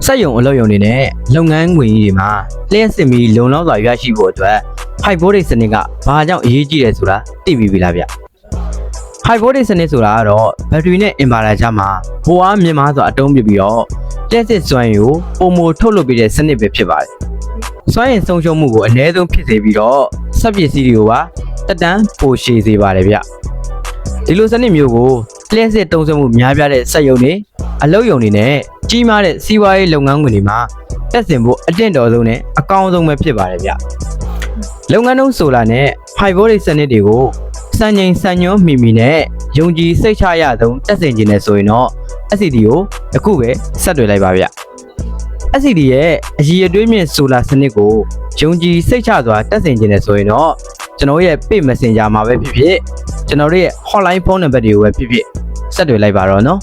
စက်ရုံအလုပ်ရုံတွေနဲ့လုပ်ငန်းခွင်ကြီးတွေမှာလျှက်စစ်မီလုံလောက်စွာရရှိဖို့အတွက် high voltage စနစ်ကဘာကြောင့်အရေးကြီးတယ်ဆိုတာသိပြီလားဗျ high voltage စနစ်ဆိုတာကတော့ဘက်ထရီနဲ့ inverter ကြားမှာဘိုးအားမြင့်မားစွာအတုံးပြပြီးတော့လျှက်စစ်စွမ်းရည်ကိုပုံမထုတ်လုပ်ပေးတဲ့စနစ်ပဲဖြစ်ပါတယ်စွမ်းရည်ဆုံးရှုံးမှုကိုအနည်းဆုံးဖြစ်စေပြီးတော့စက်ပစ္စည်းတွေကိုပါတက်တန်းပိုရှည်စေပါတယ်ဗျဒီလိုစနစ်မျိုးကိုလျှက်စစ်တုံးဆွမှုများပြားတဲ့စက်ရုံတွေအလုပ်ရုံတွေနဲ့ကြီးမားတဲ့စီးပွားရေးလုပ်ငန်းခွင်တွေမှာတက်ဆင်ဖို့အင့်တော်ဆုံးနဲ့အကောင်းဆုံးပဲဖြစ်ပါတယ်ဗျလုပ်ငန်းတုံးဆိုလာနဲ့ high voltage စနစ်တွေကိုစံချိန်စံညွှန်းမိနဲ့ယုံကြည်စိတ်ချရဆုံးတက်ဆင်ခြင်းနဲ့ဆိုရင်တော့ SCD ကိုအခုပဲဆက်တွေ့လိုက်ပါဗျ SCD ရဲ့အရည်အသွေးမြင့်ဆိုလာစနစ်ကိုယုံကြည်စိတ်ချစွာတက်ဆင်ခြင်းနဲ့ဆိုရင်တော့ကျွန်တော်ရဲ့ Page Messenger မှာပဲဖြစ်ဖြစ်ကျွန်တော်ရဲ့ hotline ဖုန်းနံပါတ်တွေကိုပဲဖြစ်ဖြစ်ဆက်တွေ့လိုက်ပါတော့နော်